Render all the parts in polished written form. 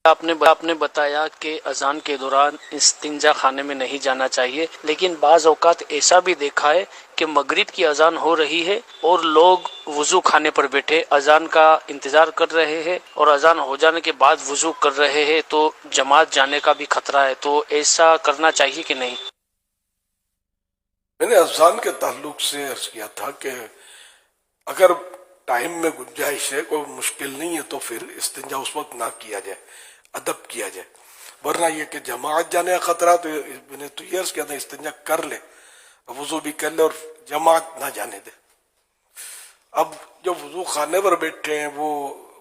आपने बताया कि अजान के दौरान इस्तिंजा खाने में नहीं जाना चाहिए, लेकिन बाज़ औक़ात ऐसा भी देखा है कि मगरिब की अजान हो रही है और लोग वुजू खाने पर बैठे अजान का इंतजार कर रहे हैं और अजान हो जाने के बाद वुजू कर रहे हैं, तो जमात जाने का भी खतरा है। तो ऐसा करना चाहिए कि नहीं? मैंने अजान के ताल्लुक से अर्ज किया था कि अगर टाइम में गुंजाइश है, कोई मुश्किल नहीं है, तो फिर इस्तिंजा उस वक्त ना किया जाए, अदब किया जाए। वरना यह कि जमात जाने का खतरा, तो मैंने तो ये अर्ज किया था इस्तिंजा कर ले, वजू भी कर ले और जमात ना जाने दे। अब जो वजू खाने पर बैठे हैं वो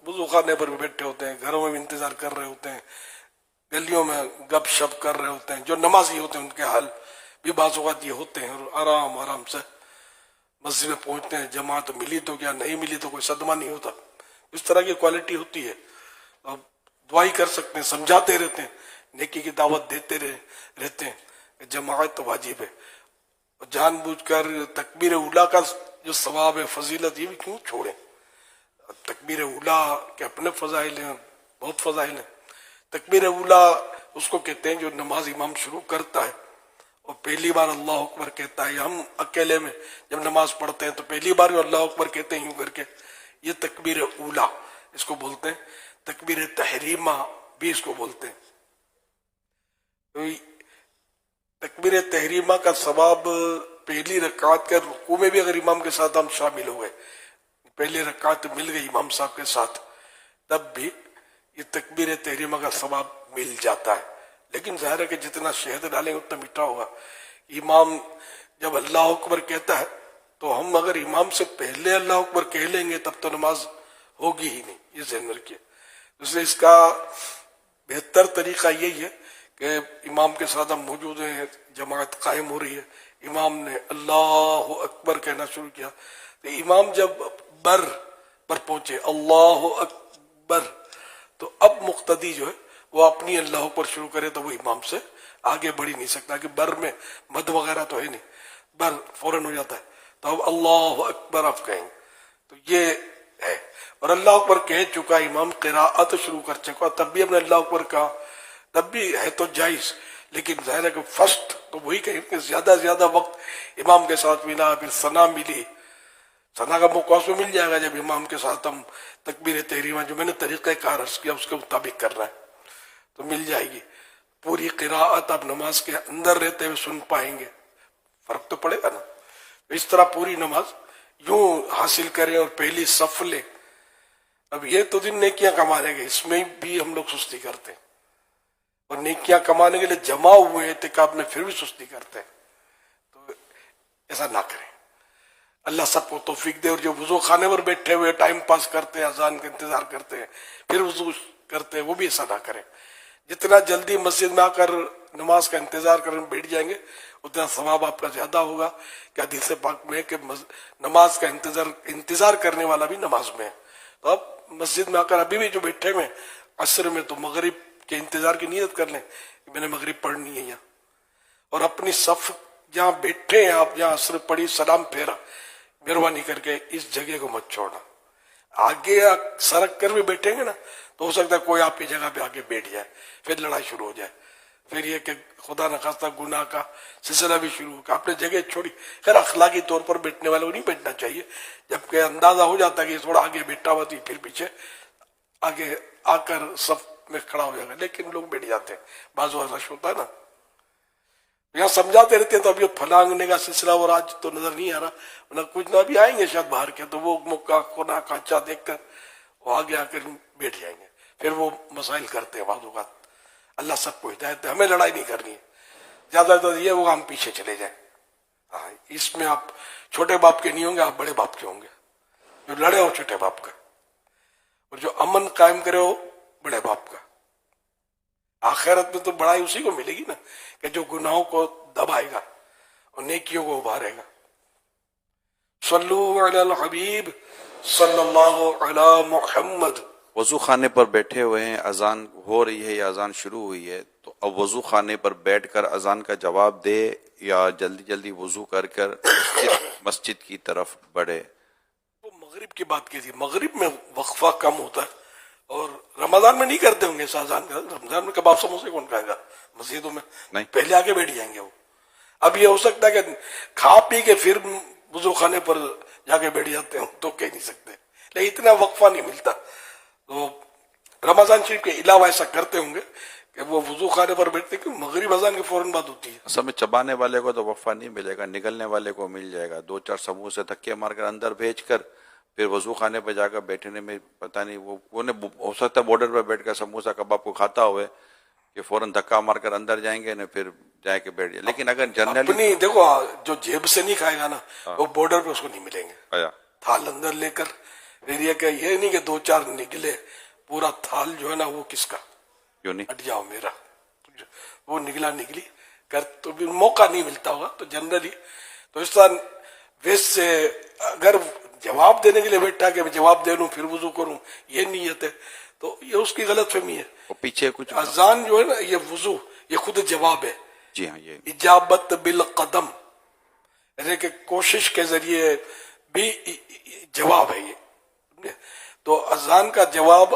वजू खाने पर भी बैठे होते हैं, घरों में भी इंतजार कर रहे होते हैं, गलियों में गप शप कर रहे होते हैं। जो नमाजी होते हैं उनके हाल भी बाज़ ये होते हैं, और आराम आराम से मस्जिद में पहुंचते हैं। जमात तो मिली तो क्या, नहीं मिली तो कोई सदमा नहीं होता। इस तरह की क्वालिटी होती है। अब दुआई कर सकते हैं, समझाते रहते हैं, नेकी की दावत देते रहते हैं। जमात तो वाजिब है। जानबूझकर तकबीर उला का जो सवाब है, फजीलत, ये भी क्यों छोड़े। तकबीर उला के अपने फजाइल हैं, बहुत फजाइल हैं। तकबीर उला उसको कहते हैं जो नमाज इमाम शुरू करता है और पहली बार अल्लाह अकबर कहता है। हम अकेले में जब नमाज पढ़ते हैं तो पहली बार अल्लाह अकबर कहते हैं यूं करके, ये तकबीर उला इसको बोलते हैं। तकबीर तहरीमा भी इसको बोलते हैं। तो तकबीर तहरीमा का सवाब पहली रकात के रुकू में भी अगर इमाम के साथ हम शामिल हो गए, पहली रकात मिल गई इमाम साहब के साथ, तब भी ये तकबीर तहरीमा का सवाब मिल जाता है। लेकिन जाहिर है कि जितना शहद डालेंगे उतना मीठा होगा। इमाम जब अल्लाह अकबर कहता है तो हम अगर इमाम से पहले अल्लाह अकबर कह लेंगे तब तो नमाज होगी ही नहीं, ये ज़हन रखिए। इसलिए इसका बेहतर तरीका यही है कि इमाम के साथ हम मौजूद हैं, जमात कायम हो रही है, इमाम ने अल्लाह अकबर कहना शुरू किया, तो इमाम जब बर पर पहुंचे अल्लाह अकबर, तो अब मुक्तदी जो है वो अपनी अल्लाह पर शुरू करे तो वो इमाम से आगे बढ़ ही नहीं सकता, कि बर में मद वगैरह तो है नहीं, बर फौरन हो जाता है। तो अब अल्लाह अकबर आप कहेंगे, तो ये है। और अल्लाह अकबर कह चुका इमाम, क़िराअत शुरू कर चुका, तब भी हमने अल्लाह अकबर कहा, तब भी है तो जायज। लेकिन जाहिर है कि फर्स्ट तो वही कहें कि ज्यादा से ज्यादा वक्त इमाम के साथ मिला, फिर सना मिली, सना का मौका उसमें मिल जाएगा जब इमाम के साथ हम तकबीर तहरीमा जो मैंने तरीक़ा कार अर्ज किया उसके मुताबिक कर रहा है तो मिल जाएगी। पूरी क़िराअत आप नमाज के अंदर रहते हुए सुन पाएंगे, फर्क तो पड़ेगा ना। इस तरह पूरी नमाज यूं हासिल करें और पहली सफ ले। अब ये तो दिन नेकियां कमाने के, इसमें भी हम लोग सुस्ती करते हैं, और नेकियां कमाने के लिए जमा हुए एतिकाब में फिर भी सुस्ती करते हैं। तो ऐसा ना करें, अल्लाह सबको तौफीक दे। और जो वुजू खाने पर बैठे हुए टाइम पास करते हैं, अजान का इंतजार करते हैं, फिर वुजू करते हैं, वो भी ऐसा ना करें। जितना जल्दी मस्जिद में आकर नमाज का इंतजार करने बैठ जाएंगे उतना सवाब आपका ज्यादा होगा। कि हदीस पाक में कि नमाज का इंतजार करने वाला भी नमाज में है। तो अब मस्जिद में आकर अभी भी जो बैठे हुए असर में, तो मगरिब के इंतजार की नीयत कर लें कि मैंने मगरिब पढ़नी है यहाँ, और अपनी सफ जहाँ बैठे हैं आप, जहाँ असर पड़ी सलाम फेरा, मेहरबानी करके इस जगह को मत छोड़ना। आगे सरक कर भी बैठेंगे ना तो हो सकता है कोई आपकी जगह पे आके बैठ जाए, फिर लड़ाई शुरू हो जाए, फिर ये कि खुदा न खास्ता गुनाह का सिलसिला भी शुरू होगा। आपने जगह छोड़ी। खैर अखलाकी तौर पर बैठने वाले को नहीं बैठना चाहिए, जबकि अंदाजा हो जाता है कि थोड़ा आगे बैठा हुआ तो फिर पीछे आगे आकर सब में खड़ा हो जाएगा, लेकिन लोग बैठ जाते हैं, बाजू रश होता है ना। यहाँ समझाते रहते हैं तो अभी फलांगने का सिलसिला और आज तो नजर नहीं आ रहा, ना कुछ ना अभी आएंगे शायद बाहर के, तो वो मौका कोना काचा देखकर वो आगे आकर बैठ जाएंगे, फिर वो मसाइल करते हैं बाजू का। अल्लाह सबको हिदायत है, हमें लड़ाई नहीं करनी है, ज्यादा तो ये होगा हम पीछे चले जाए। हाँ, इसमें आप छोटे बाप के नहीं होंगे, आप बड़े बाप के होंगे, जो लड़े हो छोटे बाप का, और जो अमन कायम करे हो बड़े बाप का। आखिरत में तो बड़ाई उसी को मिलेगी ना, कि जो गुनाहों को दबाएगा और नेकियों को उभारेगा। सल्लु अलल हबीब सल्लल्लाहु अला मुहम्मद। वजू खाने पर बैठे हुए हैं, अजान हो रही है या अजान शुरू हुई है, तो अब वजू खाने पर बैठकर अजान का जवाब दे या जल्दी जल्दी वजू कर कर मस्जिद की तरफ बढ़े। वो मगरिब की बात की थी, मगरिब में वक्फा कम होता है और रमजान में नहीं करते होंगे अजान का। रमजान में कबाब समोसे कौन खाएगा मस्जिदों में? नहीं। पहले आके बैठ जाएंगे वो। अब ये हो सकता है कि खा पी के फिर वुजू खाने पर जाके बैठ जाते हो तो कह नहीं सकते, लेकिन इतना वक्फा नहीं मिलता। तो रमजान शरीफ के अलावा ऐसा करते होंगे कि वो वुजू खाने पर बैठते, कि मगरिब अजान के फौरन बाद होती है। असल में चबाने वाले को तो वक्फा नहीं मिलेगा, निगलने वाले को मिल जाएगा। 2-4 समोसे धक्के मारकर अंदर भेजकर फिर वजू खाने पर जाकर बैठने में पता नहीं वो ने हो सकता है बॉर्डर पर बैठकर समोसा कबाब को खाता हुए कि फौरन धक्का मारकर अंदर जाएंगे ना फिर जाके बैठ जाए। लेकिन अगर जनरली अपनी देखो, जो जेब से नहीं खाएगा ना वो बॉर्डर पे उसको नहीं मिलेंगे। थाल अंदर लेकर फिर ये नहीं कि 2-4 निकले, पूरा थाल जो है ना वो किसका, क्यों नहीं हट जाओ मेरा, वो निकली कर तो भी मौका नहीं मिलता होगा। तो जनरली तो इस तरह वैसे अगर जवाब देने के लिए बैठा कि मैं जवाब दे लूं फिर वुजू करूं, ये नीयत है तो ये उसकी गलतफहमी है। वो पीछे कुछ अजान जो है ना ये वुजू ये खुद जवाब है। जी हाँ, ये इजाबत बिल कदम, यानी कि कोशिश के जरिए भी जवाब है ये। तो अजान का जवाब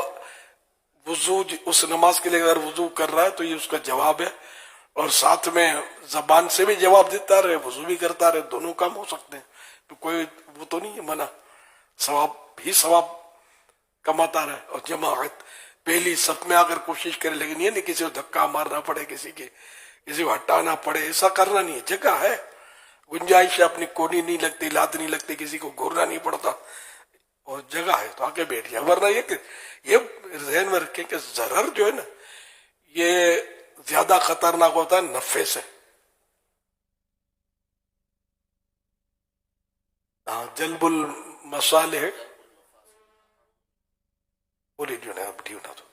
वुजू, उस नमाज के लिए अगर वुजू कर रहा है तो ये उसका जवाब है, और साथ में जबान से भी जवाब देता रहे, वुजू भी करता रहे, दोनों काम हो सकते हैं। तो कोई वो तो नहीं है मना, सवाब ही सवाब कमाता रहे। और जमाअत पहली सब में आकर कोशिश करे, लेकिन ये नहीं किसी को धक्का मारना पड़े, किसी को हटाना पड़े, ऐसा करना नहीं है। जगह है, गुंजाइश है, अपनी कोनी नहीं लगती, लात नहीं लगती, किसी को घूरना नहीं पड़ता और जगह है तो आके बैठ जाए। वरना ये ध्यान में रखें कि जरर जो है ना ये ज्यादा खतरनाक होता है नफे से। जल्बुल मसाले है, बोलिए जो है ना तो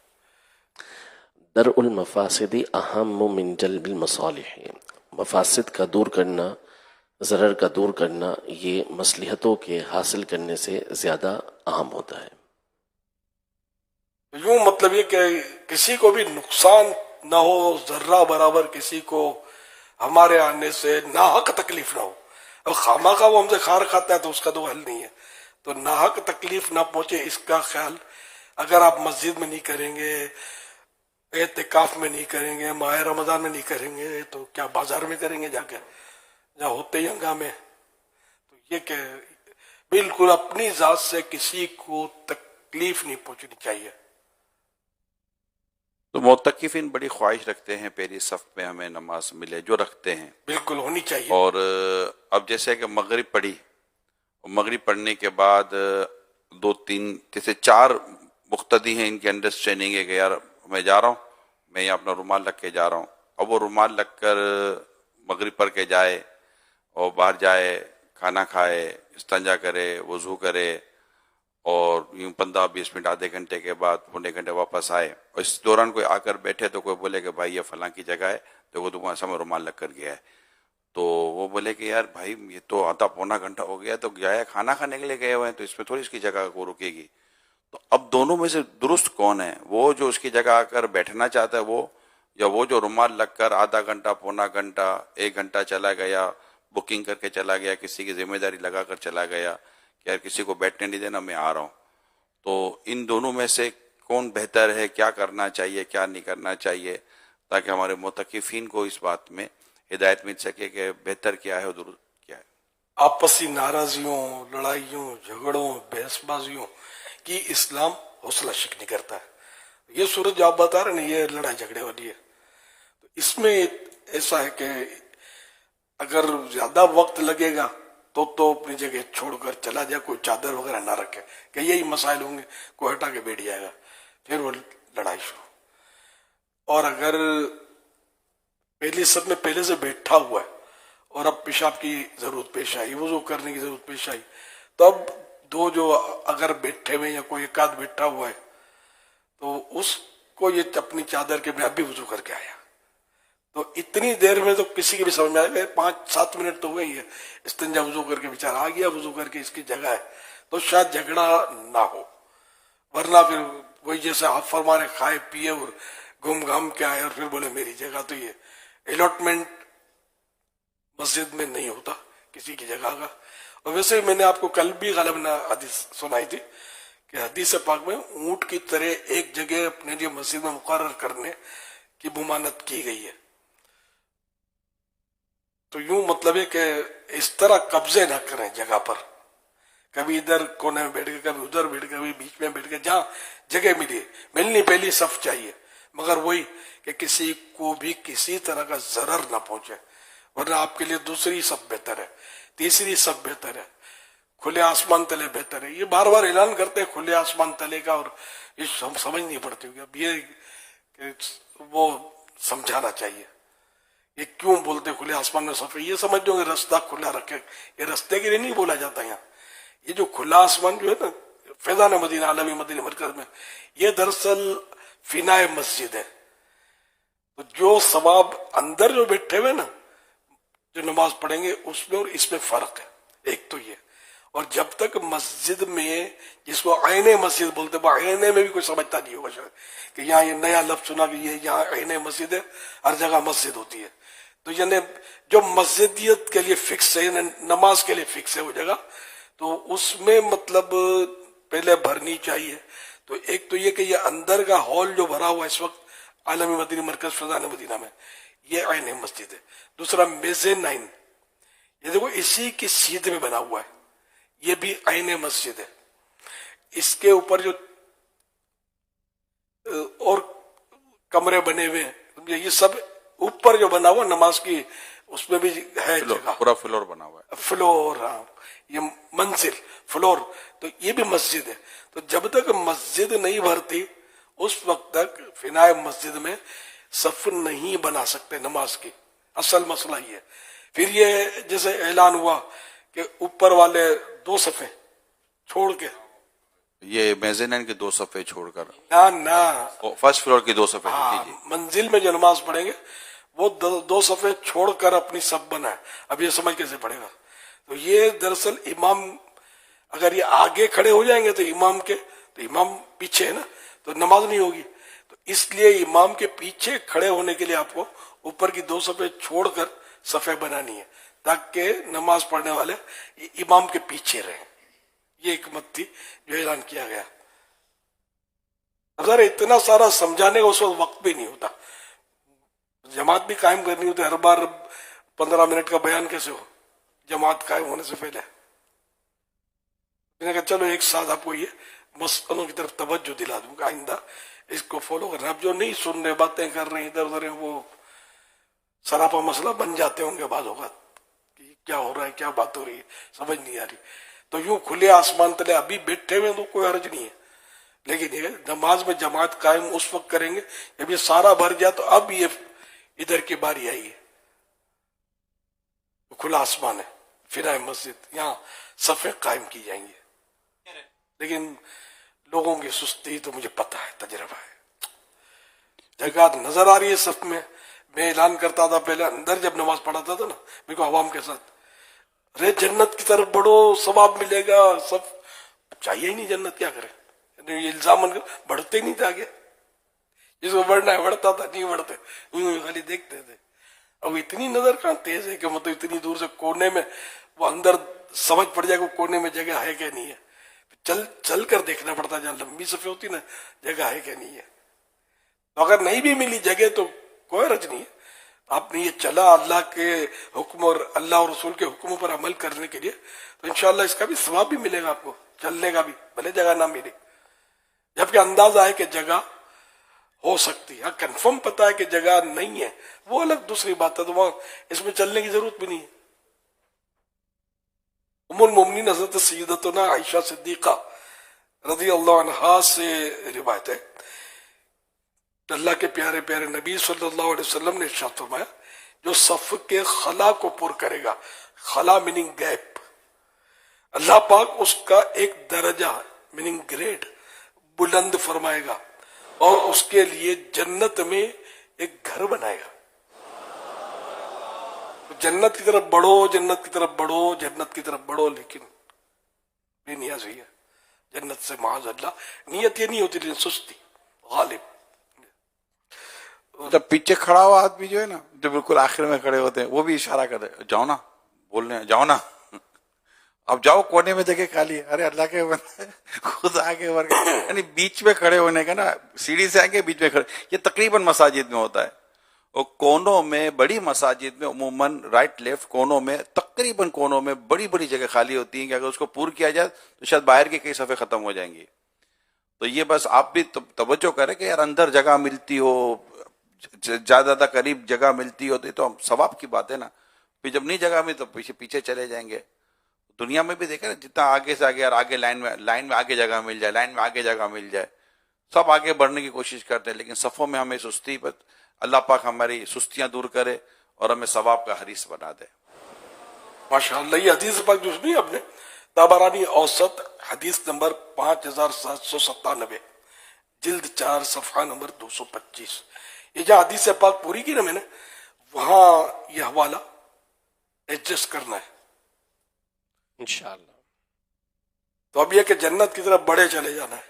दरउल मफासिदी अहम्मु मिन जल्बिल मसालिह, मफासिद का दूर करना, ज़रर का दूर करना ये मसलिहतों के हासिल करने से ज्यादा अहम होता है। यूं मतलब ये कि किसी को भी नुकसान ना हो, जर्रा बराबर किसी को हमारे आने से नाहक तकलीफ ना हो। और खामा का वो हमसे खार खाता है तो उसका तो हल नहीं है। तो नाहक तकलीफ ना पहुंचे इसका ख्याल अगर आप मस्जिद में नहीं करेंगे, एतिकाफ में नहीं करेंगे, माह रमजान में नहीं करेंगे, तो क्या बाजार में करेंगे जाके जहाँ होते ही हंगामे। तो ये कि बिल्कुल अपनी जात से किसी को तकलीफ नहीं पहुंचनी चाहिए। तो मोतकिफिन बड़ी ख्वाहिश रखते हैं पहली सफ में हमें नमाज मिले, जो रखते हैं बिल्कुल होनी चाहिए। और अब जैसे कि मगरिब पढ़ी, मगरिब पढ़ने के बाद 2-3 जैसे 4 मुख्तदी हैं, इनकी अंडरस्टैंडिंग है कि यार मैं जा रहा हूँ, मैं यहाँ अपना रुमाल रख के जा रहा हूँ। अब वो रुमाल रख कर मगरिब पढ़ के जाए और बाहर जाए, खाना खाए, इस्तिंजा करे, वजू करे और यूं 15-20 मिनट आधे घंटे के बाद पौने घंटे वापस आए और इस दौरान कोई आकर बैठे तो कोई बोले कि भाई ये फलां की जगह है, तो वो तुम्हारे समय रुमाल लग कर गया है। तो वो बोले कि यार भाई ये तो आधा पौना घंटा हो गया, तो गया है खाना खाने के लिए गए हुए हैं, तो इसमें थोड़ी इसकी जगह को रुकेगी। तो अब दोनों में से दुरुस्त कौन है, वो जो उसकी जगह आकर बैठना चाहता है वो, या वो जो रुमाल लगकर आधा घंटा, पौना घंटा, 1 घंटा चला गया, बुकिंग करके चला गया, किसी की जिम्मेदारी लगाकर चला गया कि यार किसी को बैठने नहीं देना, मैं आ रहा हूँ। तो इन दोनों में से कौन बेहतर है, क्या करना चाहिए, क्या नहीं करना चाहिए, ताकि हमारे मुतकिफिन को इस बात में हिदायत मिल सके कि बेहतर क्या है और दुरुस्त क्या है। आपसी नाराजियों, लड़ाइयों, झगड़ों, बहसबाजियों की इस्लाम हौसला शिकनी करता है। ये सूरत जो आप बता रहे हैं ये लड़ाई झगड़े वाली है। तो इसमें ऐसा है कि अगर ज्यादा वक्त लगेगा तो अपनी जगह छोड़कर चला जाए, कोई चादर वगैरह ना रखे कि यही मसाइल होंगे, कोई हटा के बैठ जाएगा, फिर वो लड़ाई शुरू। और अगर पहले सब में पहले से बैठा हुआ है और अब पेशाब की जरूरत पेश आई, वुजू करने की जरूरत पेश आई, तो अब 2 जो अगर बैठे हुए या कोई एक आध बैठा हुआ है तो उसको ये अपनी चादर के मैं अभी वुजू करके आया, तो इतनी देर में तो किसी की भी समझ में आएगा 5-7 मिनट तो हुए ही है, इस्तिंजा वुजू करके बेचारा आ गया, वुजू करके इसकी जगह है, तो शायद झगड़ा ना हो। वरना फिर वही जैसे आप फरमा रहे, खाए पिए और घूम घाम के आए और फिर बोले मेरी जगह, तो ये अलॉटमेंट मस्जिद में नहीं होता किसी की जगह का। और वैसे मैंने आपको कल भी गलबना हदीस सुनाई थी कि हदीस पाक में ऊंट की तरह एक जगह अपने लिए मस्जिद में मुकर्रर करने की मुमानत की गई है। तो यूं मतलब है कि इस तरह कब्जे ना करें जगह पर, कभी इधर कोने में बैठ के, कभी उधर बैठ के, कभी बीच में बैठ के, जहां जगह मिलनी पहली सफ चाहिए, मगर वही कि किसी को भी किसी तरह का जरर ना पहुंचे, वरना आपके लिए दूसरी सब बेहतर है, तीसरी सब बेहतर है, खुले आसमान तले बेहतर है। ये बार बार ऐलान करते हैं खुले आसमान तले का, और ये समझ नहीं पड़ती होगी। अब ये वो समझाना चाहिए, ये क्यों बोलते खुले आसमान में सफे, ये समझ लो रास्ता खुला रखे, ये रास्ते के लिए नहीं बोला जाता यहाँ। ये जो खुला आसमान जो है ना फैजान मदीना आलमी मदीना मरकज में, ये दरअसल फिनाए मस्जिद है। तो जो सवाब अंदर जो बैठे हुए ना जो नमाज पढ़ेंगे उसमें और इसमें फर्क है, एक तो ये। और जब तक मस्जिद में, जिसको आईने मस्जिद बोलते हैं, आईने में भी कोई समझता नहीं होगा शायद कि यहाँ ये नया लफ्ज सुना कि ये यहाँ आईने मस्जिद है, हर जगह मस्जिद होती है। तो यानी जो मस्जिदियत के लिए फिक्स है, नमाज के लिए फिक्स है वो जगह, तो उसमें मतलब पहले भरनी चाहिए। तो एक तो ये कि ये अंदर का हॉल जो भरा हुआ इस वक्त आलमी मदीना मरकज फैजान मदीना में, ये आईने मस्जिद है। दूसरा मेज़ेनाइन, ये देखो इसी की सीध में बना हुआ है, ये भी आईने मस्जिद है। इसके ऊपर जो और कमरे बने हुए हैं, ये सब ऊपर जो बना हुआ नमाज की, उसमें भी है जगह, पूरा फ्लोर बना हुआ है, फ्लोर, हाँ ये मंजिल फ्लोर, तो ये भी मस्जिद है। तो जब तक मस्जिद नहीं भरती उस वक्त तक फिनाए मस्जिद में सफ नहीं बना सकते नमाज की, असल मसला ये। फिर ये जैसे ऐलान हुआ कि ऊपर वाले 2 सफे छोड़ के, ये मेज़ेनाइन के 2 सफे छोड़कर ना फर्स्ट फ्लोर की 2 सफे, मंजिल में जो नमाज पढ़ेंगे वो 2 सफे छोड़कर अपनी सब बनाए। अब ये समझ कैसे पड़ेगा? तो ये दरअसल इमाम, अगर ये आगे खड़े हो जाएंगे तो इमाम के, तो इमाम पीछे है ना, तो नमाज नहीं होगी। तो इसलिए इमाम के पीछे खड़े होने के लिए आपको ऊपर की 2 सफे छोड़कर सफे बनानी है, ताकि नमाज पढ़ने वाले इमाम के पीछे रहें। ये हिकमत थी जो ऐलान किया गया। अगर इतना सारा समझाने का उस वक्त भी नहीं होता, जमात भी कायम करनी होती, हर बार 15 मिनट का बयान कैसे हो जमात कायम होने से पहले। मैंने कहा चलो एक साथ आपको ये मसलों की तरफ तवज्जो दिला दूंगा, आइंदा इसको फॉलो करना। अब जो नहीं सुन रहे, बातें कर रहे इधर उधर, वो सरापा मसला बन जाते होंगे बाद होगा कि क्या हो रहा है, क्या बात हो रही है, समझ नहीं आ रही। तो यूं खुले आसमान तले अभी बैठे हुए तो कोई हर्ज नहीं है, लेकिन ये नमाज में जमात कायम उस वक्त करेंगे जब ये सारा भर जाए। तो अब ये इधर की बारी आई है, तो खुला आसमान है, फिनाए मस्जिद, यहाँ सफे कायम की जाएंगे। लेकिन लोगों की सुस्ती तो मुझे पता है, तजर्बा है। जगह नजर आ रही है सफ में। मैं ऐलान करता था पहले, अंदर जब नमाज पढ़ाता था ना, मेरे को अवाम के साथ, रे जन्नत की तरफ बढ़ो, सवाब मिलेगा, सब चाहिए ही नहीं जन्नत, क्या करे? ये इल्जाम बढ़ते ही नहीं थे आगे, जिसको बढ़ना है बढ़ता था, नहीं बढ़ते खाली देखते थे। अब इतनी नजर कहाँ तेज है कि मतलब इतनी दूर से कोने में वो अंदर समझ पड़ जाएगा कोने में जगह है क्या नहीं है। चल कर देखना पड़ता है, जहाँ लंबी सफे होती ना, जगह है क्या नहीं है। तो अगर नहीं भी मिली जगह तो कोई हर्ज नहीं है, आपने ये चला अल्लाह के हुक्म और अल्लाह और रसूल के हुक्मों पर अमल करने के लिए, तो इंशाअल्लाह इसका भी सवाब भी मिलेगा आपको, चलने का भी, भले जगह ना मिले। जबकि अंदाजा है कि जगह हो सकती है, कंफर्म पता है कि जगह नहीं है, वो अलग दूसरी बात है, तो वहां इसमें चलने की जरूरत भी नहीं है। उम्मुल मोमिनीन हज़रत सय्यदतुना आयशा सिद्दीक़ा रज़ियल्लाहु अन्हा से रिवायत है, अल्लाह के प्यारे प्यारे नबी सल्लल्लाहु अलैहि वसल्लम ने इरशाद फरमाया, जो सफ के खला को पुर करेगा, खला मीनिंग गैप, अल्लाह पाक उसका एक दर्जा मीनिंग ग्रेड बुलंद फरमाएगा और उसके लिए जन्नत में एक घर बनाएगा। जन्नत की तरफ बढ़ो, जन्नत की तरफ बढ़ो, जन्नत की तरफ बढ़ो, लेकिन बेनियाज़ है जन्नत से, माज़ अल्लाह। नियत ये नहीं होती, लेकिन सुस्ती गालिब। जब पीछे खड़ा हुआ आदमी जो है ना, जो बिल्कुल आखिर में खड़े होते हैं, वो भी इशारा कर दे, जाओ ना, बोलने जाओ ना, अब जाओ कोने में जगह खाली है, अरे अल्लाह के बंदे खुद आगे वर्ग, यानी बीच में खड़े होने का ना, सीढ़ी से आगे बीच में खड़े, ये तकरीबन मसाजिद में होता है। और कोनों में, बड़ी मसाजिद में उमूमन राइट लेफ्ट कोनों में, तकरीबन कोनों में बड़ी बड़ी जगह खाली होती है कि अगर उसको पूर्ण किया जाए तो शायद बाहर के कई सफ़े खत्म हो जाएंगी। तो ये बस आप भी तवज्जो करें कि यार अंदर जगह मिलती हो, ज्यादा करीब जगह मिलती हो तो सवाब की बात है ना। फिर जब नहीं जगह में तो पीछे पीछे चले जाएंगे। दुनिया में भी देखें ना, जितना आगे से आगे, यार आगे लाइन में आगे जगह मिल जाए, लाइन में आगे जगह मिल जाए, सब आगे बढ़ने की कोशिश करते हैं, लेकिन सफ़ों में हमें सुस्ती, पर अल्लाह पाक हमारी सुस्तियां दूर करे और हमें सवाब का हरीस बना दे। माशाअल्लाह। ये हदीस पाक जो सुनी आपने, ताबरानी औसत हदीस नंबर 5797, जिल्द 4 सफ़ा नंबर 225। ये जो हदीस पाक पूरी की ना मैंने, वहां ये हवाला एडजस्ट करना है इंशाअल्लाह। तो अब यह कि जन्नत की तरफ बढ़े चले जाना है।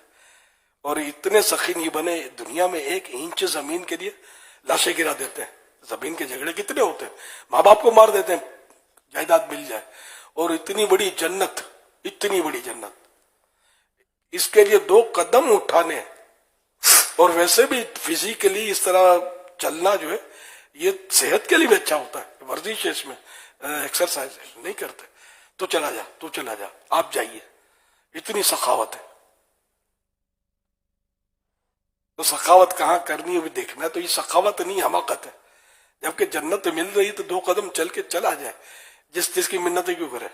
और इतने सखी नहीं बने, दुनिया में 1 इंच जमीन के लिए लाशें गिरा देते हैं। जमीन के झगड़े कितने होते हैं, माँ बाप को मार देते हैं जायदाद मिल जाए, और इतनी बड़ी जन्नत, इतनी बड़ी जन्नत, इसके लिए 2 कदम उठाने। और वैसे भी फिजिकली इस तरह चलना जो है ये सेहत के लिए भी अच्छा होता है। वर्जिश है इसमें, एक्सरसाइज नहीं करते तो चला जा, तू चला जा, आप जाइए, इतनी सखावत है। तो सखावत कहाँ करनी है भी देखना है। तो ये सखावत नहीं, हमाकत है। जबकि जन्नत मिल रही तो 2 कदम चल के चला जाए, जिसकी मिन्नतें क्यों करे।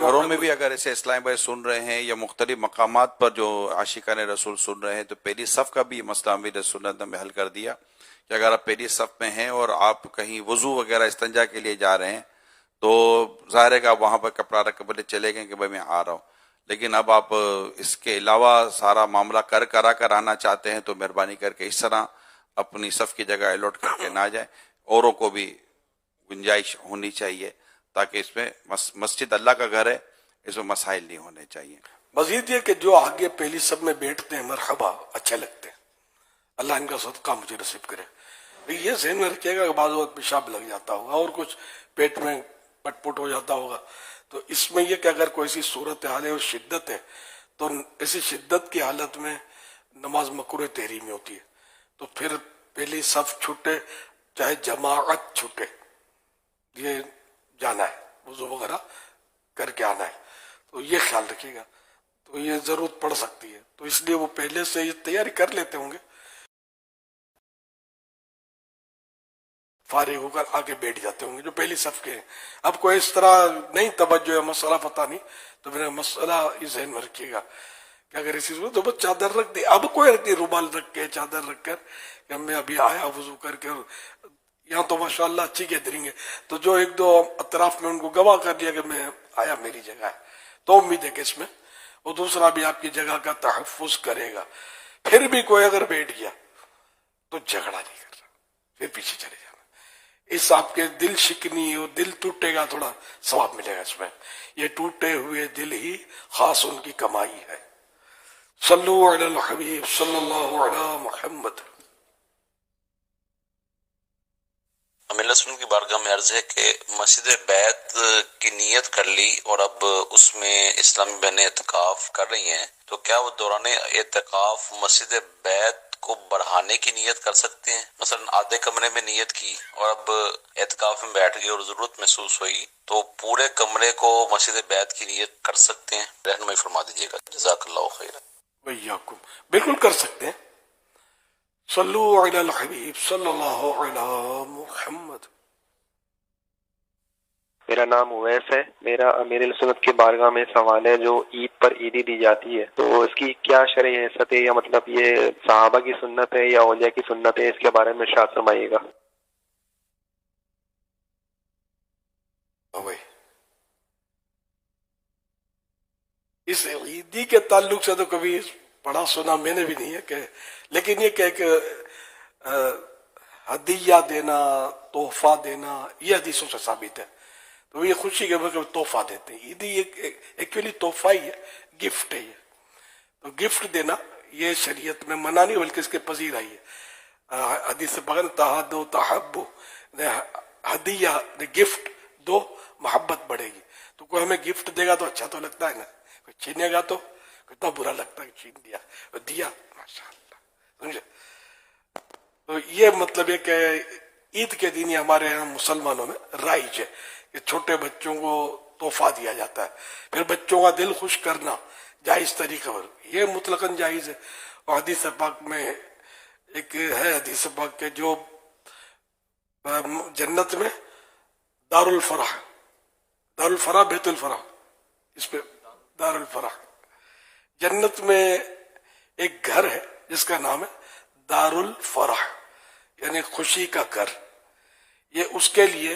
घरों में भी अगर ऐसे इस्लामी भाई सुन रहे हैं या मुख्तलिफ मकामात पर जो आशिकान रसूल सुन रहे हैं, तो पहली सफ का भी मसला अमीर सुन्नत में हल कर दिया कि अगर आप पहली सफ में हैं और आप कहीं वजू वगैरह इस्तिंजा के लिए जा रहे हैं, तो जाहिर है कि आप वहां पर कपड़ा रख के चले गए कि भाई मैं आ रहा हूँ। लेकिन अब आप इसके अलावा सारा मामला करा कर आना चाहते हैं, तो मेहरबानी करके इस तरह अपनी सफ की जगह अलॉट करके ना जाए। औरों को भी गुंजाइश होनी चाहिए, ताकि इसमें मस्जिद अल्लाह का घर है, इसमें मसाइल नहीं होने चाहिए। मजीद ये कि जो आगे पहली सब में बैठते हैं, मरहबा, अच्छे लगते हैं, अल्लाह इनका सदका मुझे नसीब करे। ये ज़हन में रखिएगा कि बाज़ वक्त पेशाब लग जाता होगा और कुछ पेट में पटपुट हो जाता होगा, तो इसमें यह कि अगर कोई ऐसी सूरत हाल है और शिद्दत है, तो ऐसी शिद्दत की हालत में नमाज मकरूह तहरीमी होती है। तो फिर पहली सफ छूटे चाहे जमाअत छूटे, ये जाना है, वुज़ू वगैरह करके आना है। तो ये ख्याल रखिएगा। तो ये जरूरत पड़ सकती है, तो इसलिए वो पहले से ये तैयारी कर लेते होंगे, फारिग होकर आगे बैठ जाते होंगे जो पहली सफ के हैं। अब कोई इस तरह नहीं तवज्जो है, मसला पता नहीं, तो मेरा मसला इस ज़हन में रखिएगा कि अगर इसी तो बस चादर रख दे, अब कोई रख दे, रुमाल रख के, चादर रख कर कि मैं अभी आया वुज़ू करके, यहाँ तो माशाअल्लाह अच्छी गैदरिंग है, तो जो 1-2 अतराफ में उनको गवाह कर दिया कि मैं आया, मेरी जगह है, तो उम्मीद है कि इसमें वो दूसरा भी आपकी जगह का तहफ़्फ़ुज़ करेगा। फिर भी कोई अगर बैठ गया तो झगड़ा नहीं करना, फिर पीछे चले जाना। इस आपके दिल शिकनी और दिल टूटेगा, थोड़ा सवाब मिलेगा इसमें। ये टूटे हुए दिल ही खास उनकी कमाई है। सल्लु अलल हबीब सल्लल्लाहु अलैहि मुहम्मद। अमीर रसूल की बारगाह में अर्ज है कि मस्जिद बैत की नीयत कर ली और अब उसमें इस्लामी बहनें एतकाफ कर रही हैं, तो क्या वो दौरान एतकाफ मस्जिद बैत को बढ़ाने की नीयत कर सकते हैं? मसलन आधे कमरे में नीयत की और अब एतकाफ में बैठ गई और जरूरत महसूस हुई, तो पूरे कमरे को मस्जिद बैत की नीयत कर सकते हैं? रहनुमाई फरमा दीजिएगा, जज़ाकल्लाहु खैरन। वय्याकुम, बिल्कुल कर सकते हैं। सल्लु अलल हबीब सल्लल्लाहु अलैहि मुहम्मद। मेरा नाम उवैस है। मेरा अमीर सुन्नत की बारगाह में सवाल है, जो ईद पर ईदी दी जाती है, तो इसकी क्या शरई हैसियत है, या मतलब ये सहाबा की सुन्नत है या औलिया की सुन्नत है, इसके बारे में इरशाद फरमाइएगा। इस ईदी के ताल्लुक से तो कभी पढ़ा सुना मैंने भी नहीं है कि, लेकिन ये कह के हदिया देना, तोहफा देना, ये हदीसों से साबित है। तो ये खुशी के वक्त तोहफा देते हैं। ईदी एक्चुअली तोहफा ही है, गिफ्ट है ये। तो गिफ्ट देना ये शरीयत में मना नहीं, बल्कि इसके पजीरा ही है। हदीस बगन तहादो तहब्बु, हदिया गिफ्ट दो, मोहब्बत बढ़ेगी। तो कोई हमें गिफ्ट देगा तो अच्छा तो लगता है ना, कोई छीनेगा तो कितना बुरा लगता है, छीन दिया और दिया, माशाअल्लाह, समझे। तो ये मतलब है कि ईद के दिन ही हमारे यहाँ मुसलमानों में राइज है कि छोटे बच्चों को तोहफा दिया जाता है। फिर बच्चों का दिल खुश करना जायज तरीका पर, ये मुतलकन जायज है। और हदीस पाक में एक है, हदीस पाक के जो जन्नत में दारुल फराह बैतुल फराह, इस पे दारुल फराह, जन्नत में एक घर है जिसका नाम है दारुल फराह, यानी खुशी का घर। ये उसके लिए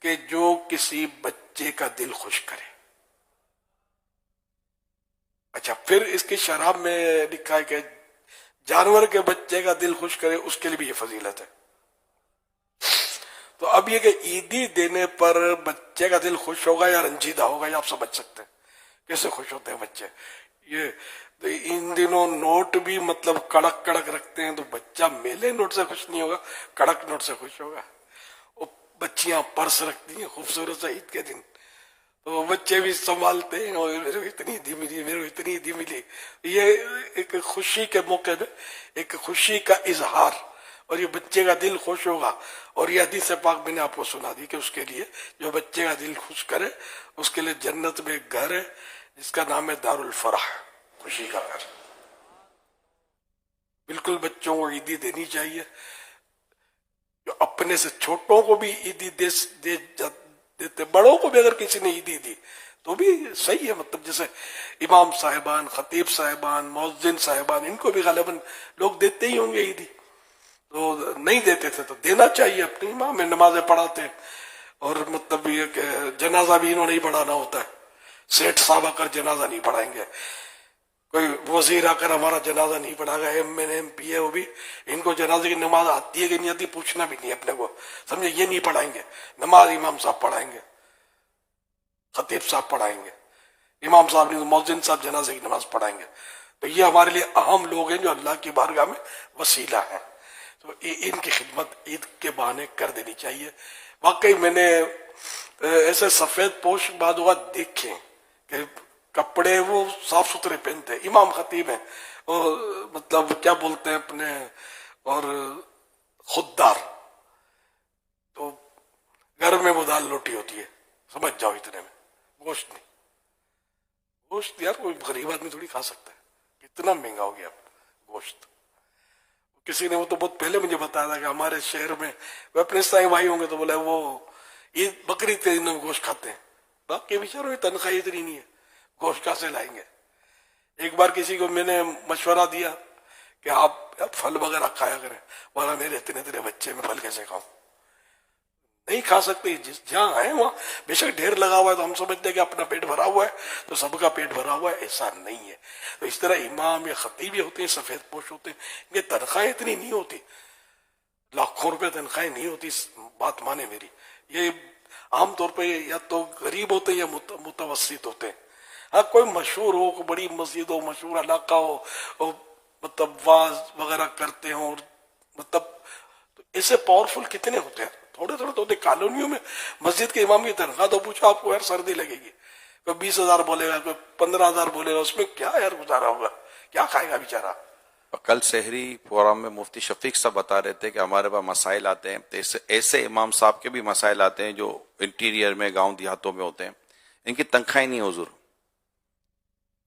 कि जो किसी बच्चे का दिल खुश करे। अच्छा, फिर इसकी शराब में लिखा है कि जानवर के बच्चे का दिल खुश करे, उसके लिए भी ये फजीलत है। तो अब ये कि ईदी देने पर बच्चे का दिल खुश होगा या रंजीदा होगा, ये आप समझ सकते हैं कैसे खुश होते हैं बच्चे। ये तो इन दिनों नोट भी मतलब कड़क कड़क रखते हैं, तो बच्चा मेले नोट से खुश नहीं होगा, कड़क नोट से खुश होगा। वो बच्चियां पर्स रखती हैं खूबसूरत से ईद के दिन, तो बच्चे भी संभालते हैं, और मेरे को इतनी ईदी मिली, मेरे को इतनी ईदी मिली। ये एक खुशी के मौके पे एक खुशी का इजहार, और ये बच्चे का दिल खुश होगा। और ये हदीस पाक मैंने आपको सुना दी कि उसके लिए जो बच्चे का दिल खुश करे, उसके लिए जन्नत में एक घर है जिसका नाम है दारुल फराह, खुशी का घर। बिल्कुल बच्चों को ईदी देनी चाहिए। जो अपने से छोटों को भी ईदी देते, बड़ों को भी अगर किसी ने ईदी दी तो भी सही है। मतलब जैसे इमाम साहिबान, खतीब साहिबान, मौज़िन साहिबान, इनको भी गालिबन लोग देते ही होंगे ईदी। तो नहीं देते थे तो देना चाहिए। अपनी इमाम में नमाजें पढ़ाते हैं, और मतलब ये कि जनाजा भी इन्होंने ही पढ़ाना होता है। सेठ साहब आकर जनाजा नहीं पढ़ाएंगे, कोई वजीर आकर हमारा जनाजा नहीं पढ़ाएगा, MP है वो भी, इनको जनाजे की नमाज आती है कि नहीं आती पूछना भी नहीं अपने को, समझे। ये नहीं पढ़ाएंगे, नमाज इमाम साहब पढ़ाएंगे, खतीब साहब पढ़ाएंगे, इमाम साहब नहीं, मौज़िन साहब जनाजे की नमाज पढ़ाएंगे। तो ये हमारे लिए अहम लोग हैं जो अल्लाह की बारगाह में वसीला है। तो इनकी खिदमत ईद के बहाने कर देनी चाहिए। वाकई मैंने ऐसे सफेद पोश बादुआ देखे कि कपड़े वो साफ सुथरे पहनते, इमाम खतीब हैं, और मतलब क्या बोलते हैं अपने, और खुददार, तो घर में वो दाल रोटी होती है, समझ जाओ, इतने में गोश्त नहीं। गोश्त यार कोई गरीब आदमी थोड़ी खा सकता है, कितना महंगा हो गया गोश्त। किसी ने वो तो बहुत पहले मुझे बताया था कि हमारे शहर में वो अपने ईसाई भाई होंगे तो बोले वो ईद बकरीद के दिन में गोश्त खाते हैं। बाकी बेचारों की तनख्वाह इतनी नहीं है, गोश्त कहाँ से लाएंगे। एक बार किसी को मैंने मशवरा दिया कि आप फल वगैरह खाया करें, बोला मेरे इतने बच्चे में फल कैसे खाऊं, नहीं खा सकते। जहाँ है वहां बेशक ढेर लगा हुआ है, तो हम समझते हैं कि अपना पेट भरा हुआ है तो सबका पेट भरा हुआ है, ऐसा नहीं है। तो इस तरह इमाम या खतीब होते हैं, सफेद पोश होते हैं, इनकी तनख्वाहें इतनी नहीं होती, लाखों रुपए तनख्वाहें नहीं होती, बात माने मेरी। ये आमतौर पर या तो गरीब होते हैं या मुतवस्सित होते हैं। हाँ, कोई मशहूर हो, कोई बड़ी मस्जिद हो, मशहूर इलाका हो, मतलब वाज वगैरह करते हो, मतलब तो ऐसे पावरफुल कितने होते हैं, थोड़े थोड़े तो होते। कॉलोनियों में मस्जिद के इमाम की तनख्वाह तो पूछो आपको यार सर्दी लगेगी, कोई 20,000 बोलेगा, कोई 15,000 बोलेगा, उसमें क्या यार गुजारा होगा, क्या खाएगा बेचारा। कल शहरी फोरम में मुफ्ती शफीक साहब बता रहे थे कि हमारे पास मसाइल आते हैं, तो ऐसे इमाम साहब के भी मसाइल आते हैं जो इंटीरियर में गांव देहातों में होते हैं, इनकी तनख्वाही नहीं हुजूर,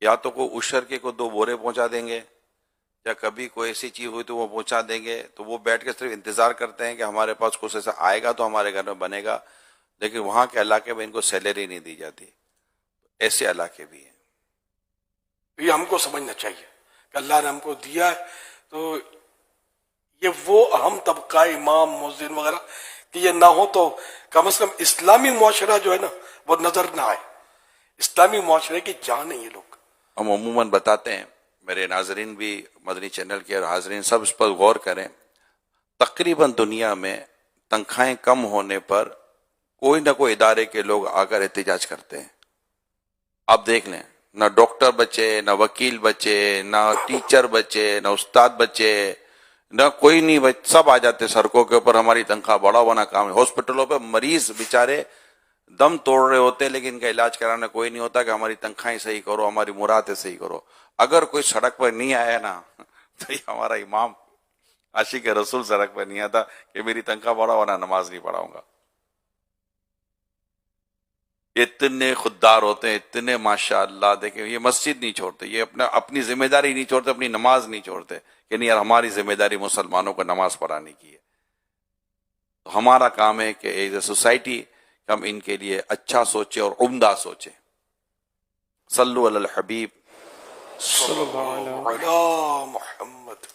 या तो को उशर के को 2 बोरे पहुंचा देंगे, या कभी कोई ऐसी चीज हुई तो वो पहुंचा देंगे, तो वो बैठ के सिर्फ इंतजार करते हैं कि हमारे पास कुछ ऐसा आएगा तो हमारे घर में बनेगा, लेकिन वहां के इलाके में इनको सैलरी नहीं दी जाती। ऐसे इलाके भी हैं। ये हमको समझना चाहिए कि अल्लाह ने हमको दिया है, तो ये वो अहम तबका इमाम मुअज्जिन वगैरह कि ये ना हो तो कम से कम इस्लामी मुआशरा जो है ना वो नजर ना आए। इस्लामी मुआशरे की जान है ये लोग। हम अमूमन बताते हैं, मेरे नाजरीन भी मदनी चैनल के और हाजरीन सब इस पर गौर करें, तकरीबन दुनिया में तनख्वाहें कम होने पर कोई ना कोई इदारे के लोग आकर एहतजाज करते हैं। आप देख लें, ना डॉक्टर बचे, ना वकील बचे, ना टीचर बचे, ना उस्ताद बचे, ना कोई नहीं बचे, सब आ जाते सड़कों के ऊपर, हमारी तनख्वाह बढ़ाओ ना काम है। हॉस्पिटलों पे मरीज बेचारे दम तोड़ रहे होते हैं, लेकिन इनका इलाज कराने कोई नहीं होता कि हमारी तनख्वाहें सही करो, हमारी मुरादें सही करो। अगर कोई सड़क पर नहीं आया ना तो ये हमारा इमाम आशिक रसूल सड़क पर नहीं आता कि मेरी तनख्वाह बढ़ाओ वरना नमाज नहीं पढ़ाऊंगा। इतने खुददार होते हैं, इतने माशाअल्लाह। देखे ये मस्जिद नहीं छोड़ते, ये अपनी जिम्मेदारी नहीं छोड़ते, अपनी नमाज नहीं छोड़ते कि नहीं यार हमारी जिम्मेदारी मुसलमानों को नमाज पढ़ाने की है। तो हमारा काम है कि एज ए सोसाइटी हम इनके लिए अच्छा सोचे और उम्दा सोचे। सल्लु अलल हबीब सल्लल्लाहु अलैहि मोहम्मद।